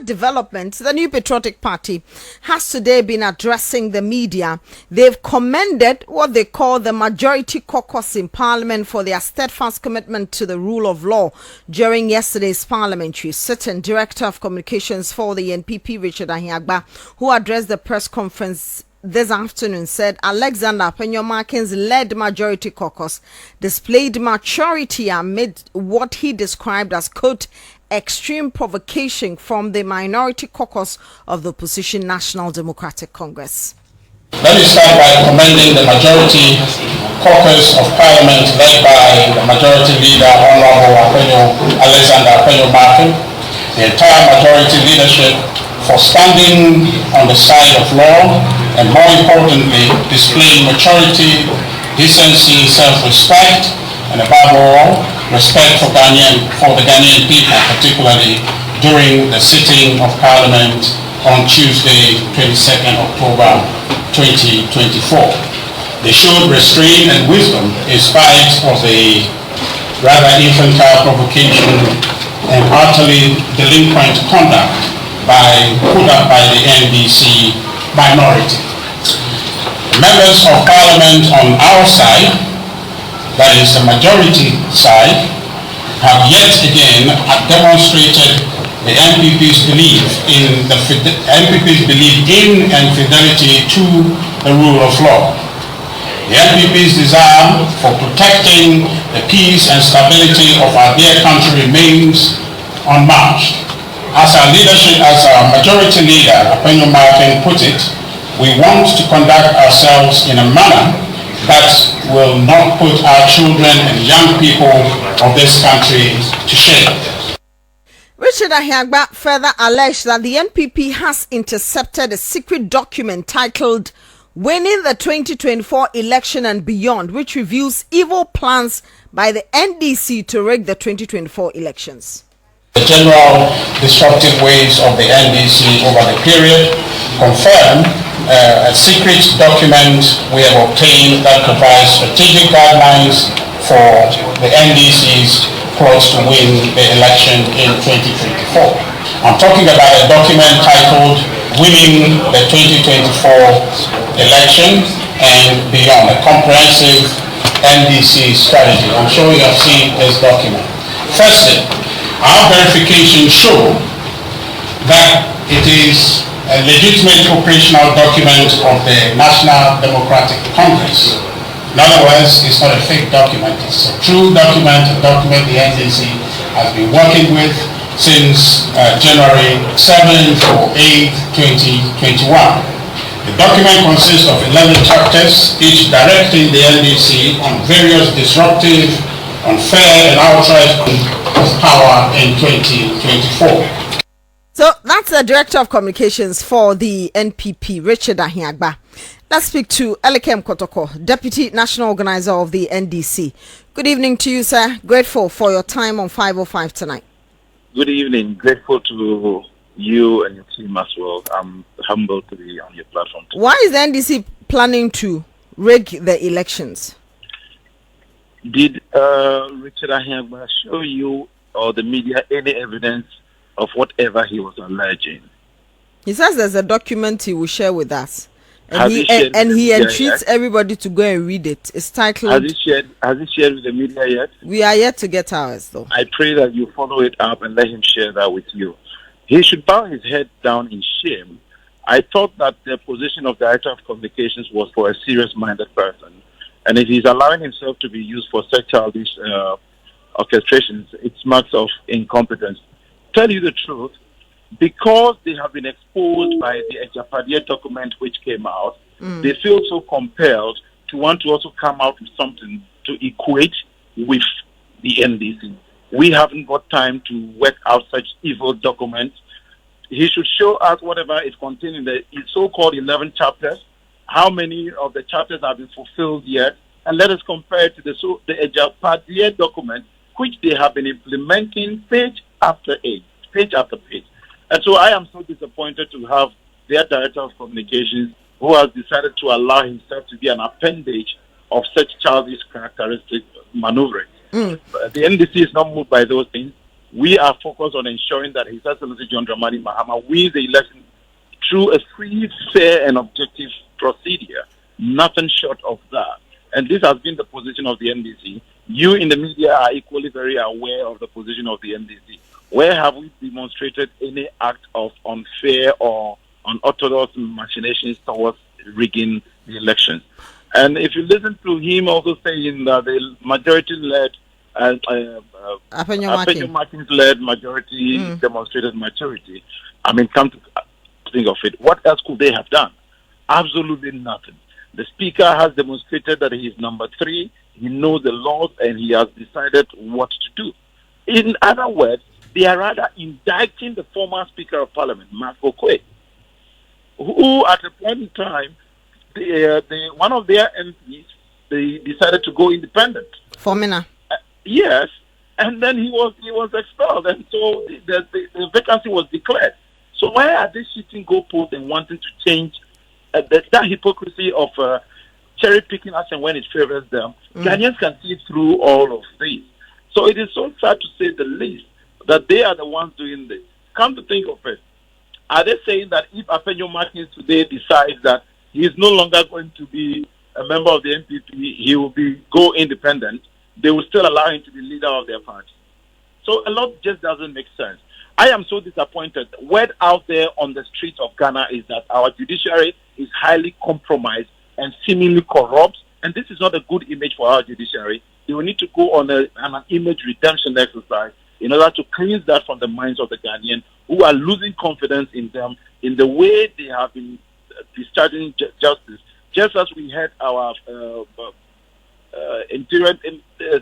development, the New Patriotic Party has today been addressing the media. They've commended what they call the majority caucus in Parliament for their steadfast commitment to the rule of law during yesterday's parliamentary sitting. Director of Communications for the NPP, Richard Ahiagba, who addressed the press conference this afternoon, said Alexander Penyomakin's led majority caucus displayed maturity amid what he described as, quote, extreme provocation from the minority caucus of the opposition National Democratic Congress. Let me start by commending the majority caucus of Parliament led by the majority leader, Honorable Alexander Penyomakin, the entire majority leadership, for standing on the side of law and, more importantly, displaying maturity, decency, self-respect, and above all, respect for the Ghanaian people, particularly during the sitting of Parliament on Tuesday, 22nd October 2024. They showed restraint and wisdom in spite of the rather infantile provocation and utterly delinquent conduct put up by the NDC minority. Members of Parliament on our side, that is the majority side, have yet again demonstrated the NPP's belief in and fidelity to the rule of law. The NPP's desire for protecting the peace and stability of our dear country remains unmatched. As our majority leader, Penyomakin, put it, we want to conduct ourselves in a manner that will not put our children and young people of this country to shame. Richard Ahiagba further alleged that the NPP has intercepted a secret document titled Winning the 2024 Election and Beyond, which reveals evil plans by the NDC to rig the 2024 elections. The general destructive ways of the NDC over the period confirm a secret document we have obtained that provides strategic guidelines for the NDC's plots to win the election in 2024. I'm talking about a document titled Winning the 2024 Election and Beyond, a comprehensive NDC strategy. I'm sure you have seen this document. Firstly, our verifications show that it is a legitimate operational document of the National Democratic Congress. In other words, it's not a fake document. It's a true document, a document the NDC has been working with since January 7th or 8th, 2021. The document consists of 11 chapters, each directing the NDC on various disruptive, unfair, and outright of power in 2024. So that's the Director of Communications for the NPP, Richard Ahiagba. Let's speak to Elikem Kotoko, Deputy National Organizer of the NDC. Good evening to you, sir. Grateful for your time on 505 tonight. Good evening. Grateful to you and your team as well. I'm humbled to be on your platform today. Why is the NDC planning to rig the elections? Did Richard Ahiagba show you or the media any evidence of whatever he was alleging? He says there's a document he will share with us. And he entreats everybody to go and read it. It's titled... Has he shared with the media yet? We are yet to get ours, though. I pray that you follow it up and let him share that with you. He should bow his head down in shame. I thought that the position of Director of Communications was for a serious-minded person. And if he's allowing himself to be used for such childish orchestrations, it's marks of incompetence. Tell you the truth, because they have been exposed by the Ejapadia document which came out, they feel so compelled to want to also come out with something to equate with the NDC. We haven't got time to work out such evil documents. He should show us whatever is contained in the so-called 11 chapters, how many of the chapters have been fulfilled yet, and let us compare it to the Ejapadia document, which they have been implementing page after page. And so I am so disappointed to have their Director of Communications who has decided to allow himself to be an appendage of such childish characteristic maneuvering. The NDC is not moved by those things. We are focused on ensuring that His Excellency John Dramani Mahama wins the election through a free, fair, and objective procedure. Nothing short of that. And this has been the position of the NDC. You in the media are equally very aware of the position of the NDC. Where have we demonstrated any act of unfair or unorthodox machinations towards rigging the elections? And if you listen to him also saying that the majority-led Apenyo Martins-led majority demonstrated maturity, I mean, come to think of it, what else could they have done? Absolutely nothing. The Speaker has demonstrated that he is number 3, he knows the laws, and he has decided what to do. In other words, they are rather indicting the former Speaker of Parliament, Marco Kwe, who at a point in time, one of their MPs, they decided to go independent. Formina. Yes, and then he was expelled, and so the vacancy was declared. So why are they shooting goalposts and wanting to change that hypocrisy of cherry picking action when it favors them? Ghanaians can see through all of this. So it is so sad to say the least that they are the ones doing this. Come to think of it, are they saying that if Apenyo Martins today decides that he is no longer going to be a member of the NPP, he will go independent, they will still allow him to be leader of their party? So a lot just doesn't make sense. I am so disappointed. Word out there on the streets of Ghana is that our judiciary is highly compromised and seemingly corrupt, and this is not a good image for our judiciary. They will need to go on an image redemption exercise in order to cleanse that from the minds of the Ghanaians who are losing confidence in them, in the way they have been discharging justice. Just as we had our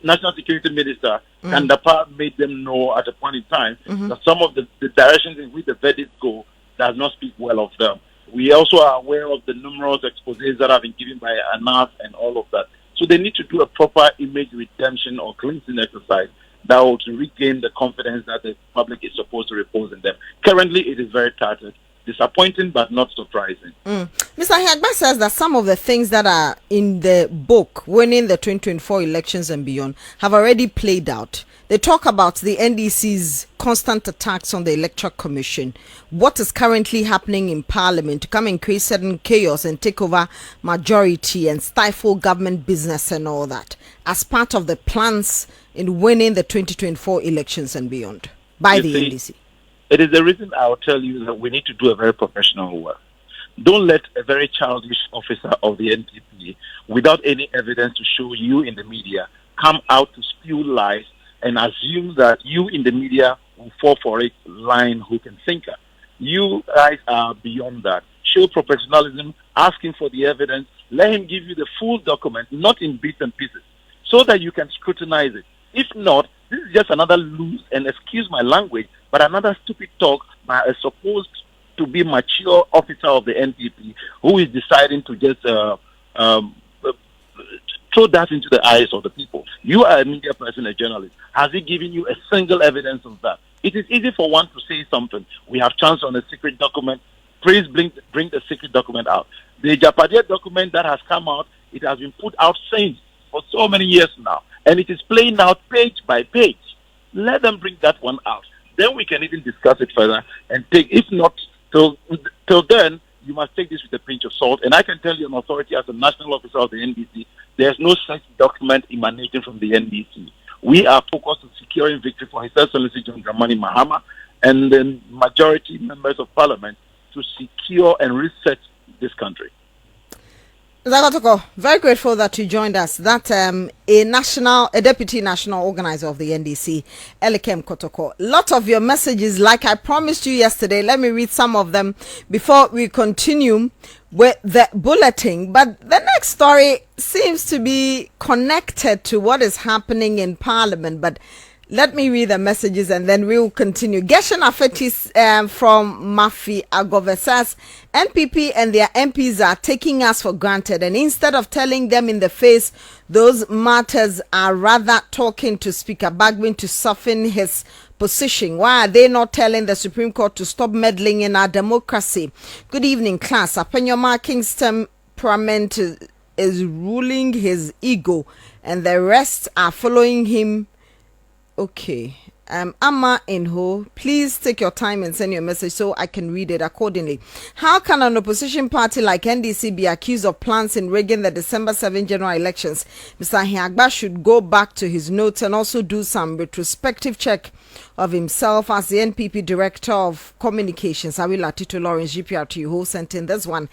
National Security Minister, Kandapa, made them know at a point in time that some of the directions in which the verdicts go does not speak well of them. We also are aware of the numerous exposés that have been given by ANAF and all of that. So they need to do a proper image redemption or cleansing exercise that will regain the confidence that the public is supposed to repose in them. Currently, it is very tattered. Disappointing, but not surprising. Mr. Hagba says that some of the things that are in the book, winning the 2024 elections and beyond, have already played out. They talk about the NDC's constant attacks on the Electoral Commission, what is currently happening in Parliament to come and create certain chaos and take over majority and stifle government business and all that, as part of the plans in winning the 2024 elections and beyond by the NDC. It is the reason I will tell you that we need to do a very professional work. Don't let a very childish officer of the NPP, without any evidence to show you in the media, come out to spew lies and assume that you in the media will fall for it line, hook, and sinker. You guys are beyond that. Show professionalism, ask him for the evidence, let him give you the full document, not in bits and pieces, so that you can scrutinize it. If not, this is just another loose, and excuse my language, but another stupid talk by a supposed to be mature officer of the NPP who is deciding to just throw that into the eyes of the people. You are a media person, a journalist. Has he given you a single evidence of that? It is easy for one to say something. We have chance on a secret document. Please bring the secret document out. The Japadia document that has come out, it has been put out since for so many years now. And it is playing out page by page. Let them bring that one out. Then we can even discuss it further and take, if not, till then, you must take this with a pinch of salt. And I can tell you an authority as a national officer of the NDC, there's no such document emanating from the NDC. We are focused on securing victory for His Excellency John Dramani Mahama and the majority members of Parliament to secure and reset this country. Zagotoko, very grateful that you joined us. That a deputy national organizer of the NDC, Elikem Kotoko. Lot of your messages, like I promised you yesterday. Let me read some of them before we continue with the bulletin. But the next story seems to be connected to what is happening in Parliament. But let me read the messages and then we'll continue. Geshen Afetis from Mafi Agove says, NPP and their MPs are taking us for granted, and instead of telling them in the face those matters, are rather talking to Speaker Bagbin to soften his position. Why are they not telling the Supreme Court to stop meddling in our democracy? Good evening, class. Apenyoma King's temperament is ruling his ego, and the rest are following him. Okay. Amma Inho, please take your time and send your message so I can read it accordingly. How can an opposition party like NDC be accused of plans in rigging the December 7 general elections? Mr. Hiagba should go back to his notes and also do some retrospective check of himself as the NPP Director of Communications. I will Tito Lawrence GPRT who sent in this one.